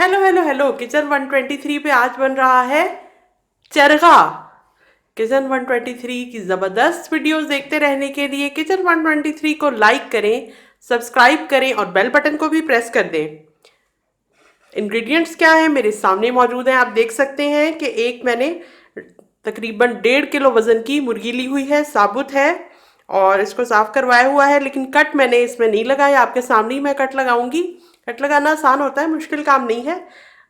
Hello hello hello, kitchen 123 पे आज बन रहा है चरगा। किचन 123 की ज़बरदस्त वीडियोस देखते रहने के लिए किचन 123 को लाइक करें, सब्सक्राइब करें और बेल बटन को भी प्रेस कर दें। इंग्रेडिएंट्स क्या है मेरे सामने मौजूद हैं। आप देख सकते हैं कि एक मैंने तकरीबन 1.5 किलो वज़न की मुर्गी ली हुई है, साबुत है और इसको साफ़ करवाया हुआ है, लेकिन कट मैंने इसमें नहीं लगाया। आपके सामने ही मैं कट लगाऊंगी। कट लगाना आसान होता है, मुश्किल काम नहीं है।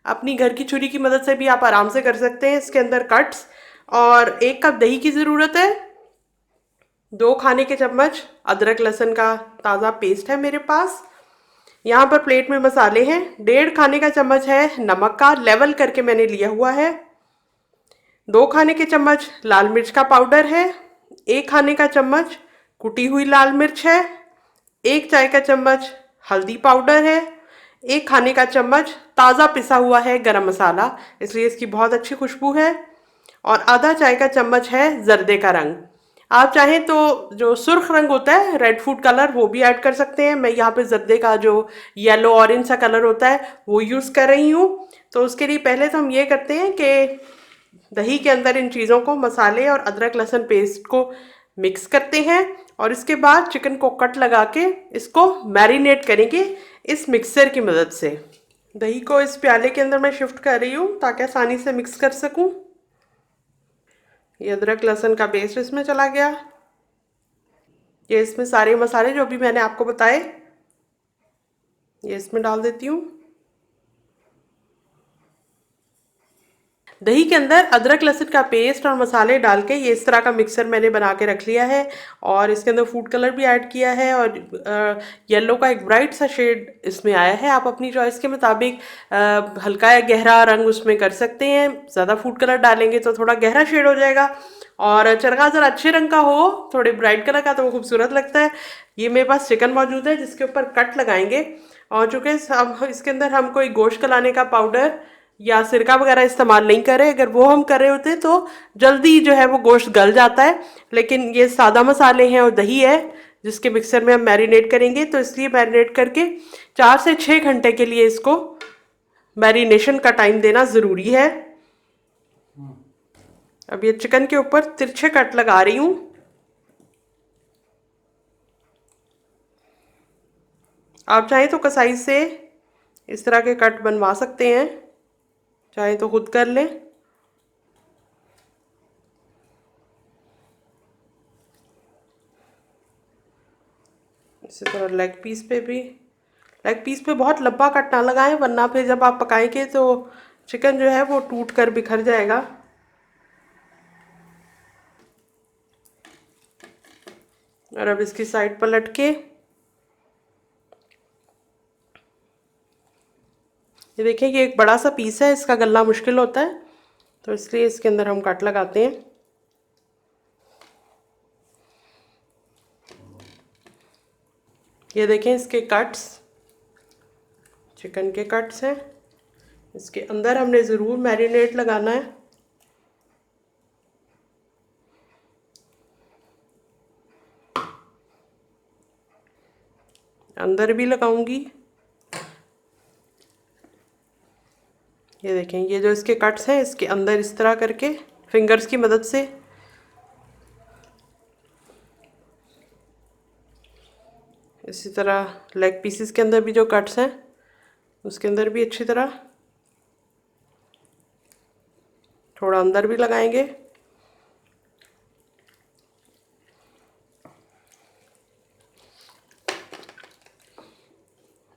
अपनी घर की छुरी की मदद से भी आप आराम से कर सकते हैं इसके अंदर कट्स। और 1 कप दही की ज़रूरत है। 2 खाने के चम्मच अदरक लहसुन का ताज़ा पेस्ट है मेरे पास। यहाँ पर प्लेट में मसाले हैं। 1.5 खाने का चम्मच है नमक का, लेवल करके मैंने लिया हुआ है। 2 खाने के चम्मच लाल मिर्च का पाउडर है। 1 खाने का चम्मच कुटी हुई लाल मिर्च है। 1 चाय का चम्मच हल्दी पाउडर है। 1 खाने का चम्मच ताज़ा पिसा हुआ है गरम मसाला, इसलिए इसकी बहुत अच्छी खुशबू है। और आधा चाय का चम्मच है जर्दे का रंग। आप चाहें तो जो सुर्ख रंग होता है, रेड फूड कलर, वो भी ऐड कर सकते हैं। मैं यहाँ पे जर्दे का जो येलो ऑरेंज सा कलर होता है वो यूज़ कर रही हूँ। तो उसके लिए पहले तो हम ये करते हैं कि दही के अंदर इन चीज़ों को, मसाले और अदरक लहसुन पेस्ट को मिक्स करते हैं और इसके बाद चिकन को कट लगा के इसको मैरिनेट करेंगे इस मिक्सर की मदद से। दही को इस प्याले के अंदर मैं शिफ्ट कर रही हूँ ताकि आसानी से मिक्स कर सकूँ। ये अदरक लहसुन का पेस्ट इसमें चला गया। ये इसमें सारे मसाले जो भी मैंने आपको बताए ये इसमें डाल देती हूँ। दही के अंदर अदरक लहसुन का पेस्ट और मसाले डाल के ये इस तरह का मिक्सर मैंने बना के रख लिया है। और इसके अंदर फूड कलर भी ऐड किया है और येलो का एक ब्राइट सा शेड इसमें आया है। आप अपनी चॉइस के मुताबिक हल्का या गहरा रंग उसमें कर सकते हैं। ज़्यादा फूड कलर डालेंगे तो थोड़ा गहरा शेड हो जाएगा। और चरगा ज़रा अच्छे रंग का हो, थोड़े ब्राइट कलर का, तो वो खूबसूरत लगता है। ये मेरे पास चिकन मौजूद है जिसके ऊपर कट लगाएंगे। और चूँकि इसके अंदर हम कोई गोश्त गलाने का पाउडर या सिरका वगैरह इस्तेमाल नहीं कर रहे। अगर वो हम कर रहे होते तो जल्दी जो है वो गोश्त गल जाता है। लेकिन ये सादा मसाले हैं और दही है जिसके मिक्सर में हम मैरिनेट करेंगे, तो इसलिए मैरिनेट करके 4 से 6 घंटे के लिए इसको मैरिनेशन का टाइम देना ज़रूरी है। अब ये चिकन के ऊपर तिरछे कट लगा रही हूँ। आप चाहें तो कसाई से इस तरह के कट बनवा सकते हैं, चाहे तो खुद कर लें। इसी तरह लेग पीस पे बहुत लंबा कट ना लगाएं, वरना फिर जब आप पकाएंगे तो चिकन जो है वो टूट कर बिखर जाएगा। और अब इसकी साइड पलट के ये देखिए, ये एक बड़ा सा पीस है, इसका गलना मुश्किल होता है, तो इसलिए इसके अंदर हम कट लगाते हैं। ये देखें इसके कट्स, चिकन के कट्स हैं। इसके अंदर हमने ज़रूर मैरिनेट लगाना है। अंदर भी लगाऊंगी। ये देखें, ये जो इसके कट्स हैं इसके अंदर इस तरह करके फिंगर्स की मदद से इसी तरह लेग पीसेस के अंदर भी जो कट्स हैं उसके अंदर भी अच्छी तरह थोड़ा अंदर भी लगाएंगे।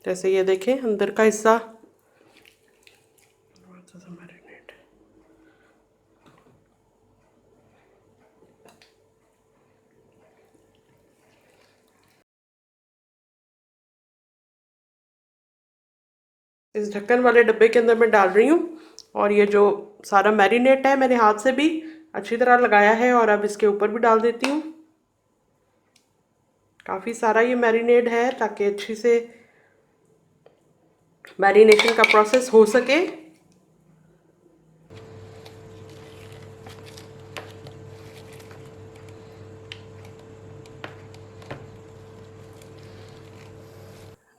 जैसे ये देखें अंदर का हिस्सा इस ढक्कन वाले डब्बे के अंदर मैं डाल रही हूँ। और ये जो सारा मैरिनेट है मैंने हाथ से भी अच्छी तरह लगाया है और अब इसके ऊपर भी डाल देती हूँ। काफ़ी सारा ये मैरिनेट है ताकि अच्छी से मैरिनेशन का प्रोसेस हो सके।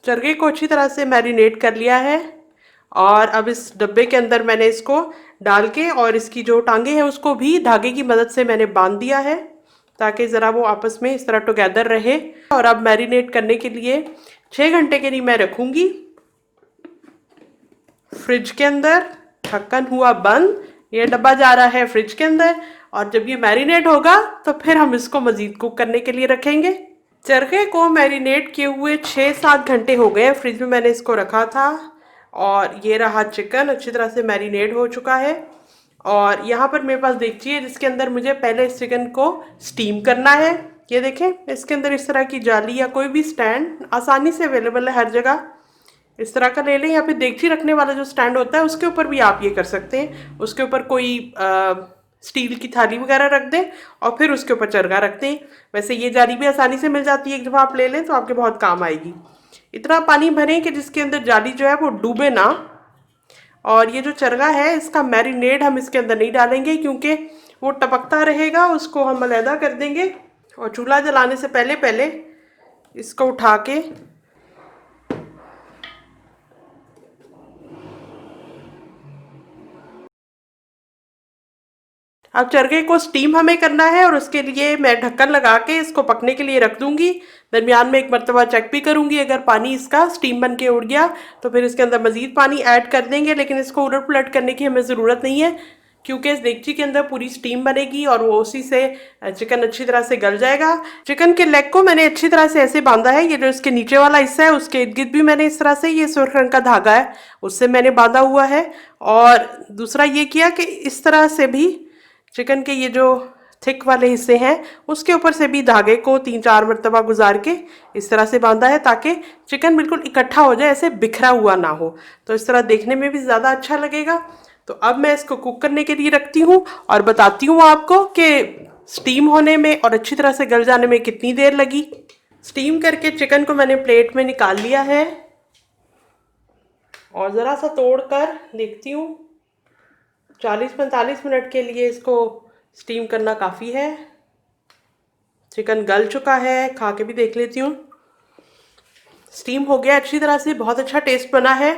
चरगे को अच्छी तरह से मैरिनेट कर लिया है और अब इस डब्बे के अंदर मैंने इसको डाल के और इसकी जो टांगे हैं उसको भी धागे की मदद से मैंने बांध दिया है, ताकि ज़रा वो आपस में इस तरह टुगेदर रहे। और अब मैरिनेट करने के लिए 6 घंटे के लिए मैं रखूँगी फ्रिज के अंदर। ढक्कन हुआ बंद, ये डब्बा जा रहा है फ्रिज के अंदर, और जब ये मैरिनेट होगा तो फिर हम इसको मज़ीद कुक करने के लिए रखेंगे। चरखे को मैरिनेट किए हुए 6-7 घंटे हो गए, फ्रिज में मैंने इसको रखा था। और ये रहा चिकन, अच्छी तरह से मैरिनेट हो चुका है। और यहाँ पर मेरे पास देगची है जिसके अंदर मुझे पहले इस चिकन को स्टीम करना है। ये देखें, इसके अंदर इस तरह की जाली या कोई भी स्टैंड आसानी से अवेलेबल है हर जगह, इस तरह का ले लें, या फिर देगची रखने वाला जो स्टैंड होता है उसके ऊपर भी आप ये कर सकते हैं। उसके ऊपर कोई स्टील की थाली वगैरह रख दें और फिर उसके ऊपर चरगा रख दें। वैसे ये जाली भी आसानी से मिल जाती है, एक दफ़ा आप ले लें तो आपके बहुत काम आएगी। इतना पानी भरें कि जिसके अंदर जाली जो है वो डूबे ना। और ये जो चरगा है इसका मैरिनेड हम इसके अंदर नहीं डालेंगे क्योंकि वो टपकता रहेगा, उसको हम अलहदा कर देंगे। और चूल्हा जलाने से पहले पहले इसको उठा के अब चरखे को स्टीम हमें करना है और उसके लिए मैं ढक्कन लगा के इसको पकने के लिए रख दूंगी। दरमियान में एक मरतबा चेक भी करूंगी, अगर पानी इसका स्टीम बन के उड़ गया तो फिर इसके अंदर मज़ीद पानी ऐड कर देंगे, लेकिन इसको उलट पुलट करने की हमें ज़रूरत नहीं है क्योंकि इस देगची के अंदर पूरी स्टीम बनेगी और वो उसी से चिकन अच्छी तरह से गल जाएगा। चिकन के लेग को मैंने अच्छी तरह से ऐसे बांधा है, ये जो इसके नीचे वाला हिस्सा है उसके इर्द गिर्द भी मैंने इस तरह से ये सुर्ख रंग का धागा है उससे मैंने बांधा हुआ है। और दूसरा ये किया कि इस तरह से भी चिकन के ये जो थिक वाले हिस्से हैं उसके ऊपर से भी धागे को 3-4 मरतबा गुजार के इस तरह से बांधा है ताकि चिकन बिल्कुल इकट्ठा हो जाए, ऐसे बिखरा हुआ ना हो, तो इस तरह देखने में भी ज़्यादा अच्छा लगेगा। तो अब मैं इसको कुक करने के लिए रखती हूँ और बताती हूँ आपको कि स्टीम होने में और अच्छी तरह से गल जाने में कितनी देर लगी। स्टीम करके चिकन को मैंने प्लेट में निकाल लिया है और ज़रा सा तोड़ कर देखती हूँ। 40-45 मिनट के लिए इसको स्टीम करना काफ़ी है। चिकन गल चुका है, खा के भी देख लेती हूँ। स्टीम हो गया अच्छी तरह से, बहुत अच्छा टेस्ट बना है।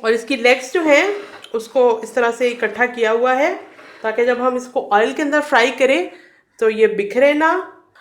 और इसकी लेग्स जो हैं उसको इस तरह से इकट्ठा किया हुआ है ताकि जब हम इसको ऑयल के अंदर फ्राई करें तो ये बिखरे ना।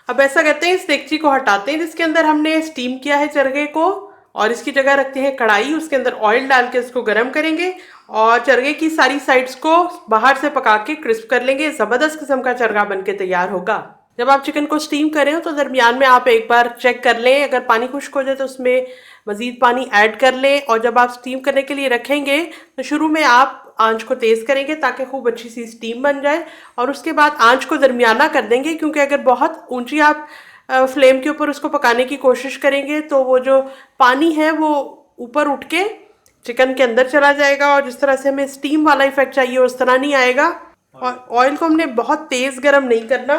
अब ऐसा करते हैं, इस देगची को हटाते हैं जिसके अंदर हमने स्टीम किया है चरगे को, और इसकी जगह रखते हैं कढ़ाई, उसके अंदर ऑयल डाल के इसको गर्म करेंगे और चरगे की सारी साइड्स को बाहर से पका के क्रिस्प कर लेंगे। ज़बरदस्त किस्म का चरगा बन के तैयार होगा। जब आप चिकन को स्टीम करें तो दरमियान में आप एक बार चेक कर लें, अगर पानी खुश्क हो जाए तो उसमें मज़ीद पानी ऐड कर लें। और जब आप स्टीम करने के लिए रखेंगे तो शुरू में आप आंच को तेज़ करेंगे ताकि खूब अच्छी सी स्टीम बन जाए, और उसके बाद आंच को दरमियाना कर देंगे क्योंकि अगर बहुत ऊंची आप फ्लेम के ऊपर उसको पकाने की कोशिश करेंगे तो वो जो पानी है वो ऊपर उठ के चिकन के अंदर चला जाएगा और जिस तरह से हमें स्टीम वाला इफेक्ट चाहिए उस तरह नहीं आएगा। और ऑयल को हमने बहुत तेज़ गर्म नहीं करना,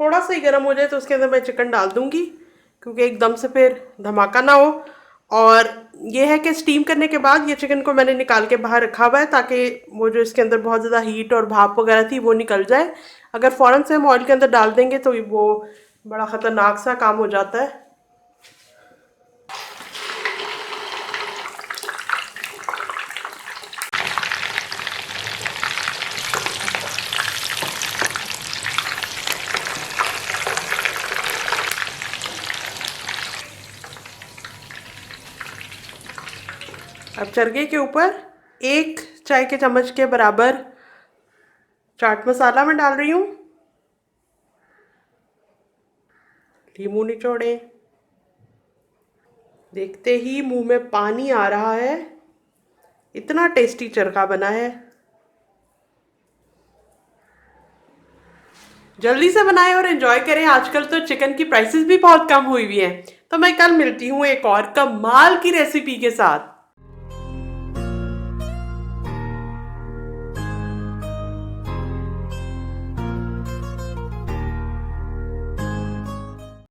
थोड़ा सा ही गर्म हो जाए तो उसके अंदर मैं चिकन डाल दूंगी क्योंकि एकदम से फिर धमाका ना हो। और ये है कि स्टीम करने के बाद ये चिकन को मैंने निकाल के बाहर रखा हुआ है ताकि वो जो इसके अंदर बहुत ज़्यादा हीट और भाप वगैरह थी वो निकल जाए। अगर फ़ौरन से हम ऑयल के अंदर डाल देंगे तो वो बड़ा ख़तरनाक सा काम हो जाता है। अब चरगे के ऊपर 1 चाय के चम्मच के बराबर चाट मसाला मैं डाल रही हूँ। लीमू निचोड़े, देखते ही मुंह में पानी आ रहा है, इतना टेस्टी चरखा बना है। जल्दी से बनाएं और एंजॉय करें। आजकल तो चिकन की प्राइसेस भी बहुत कम हुई हुई हैं। तो मैं कल मिलती हूँ एक और कमाल की रेसिपी के साथ।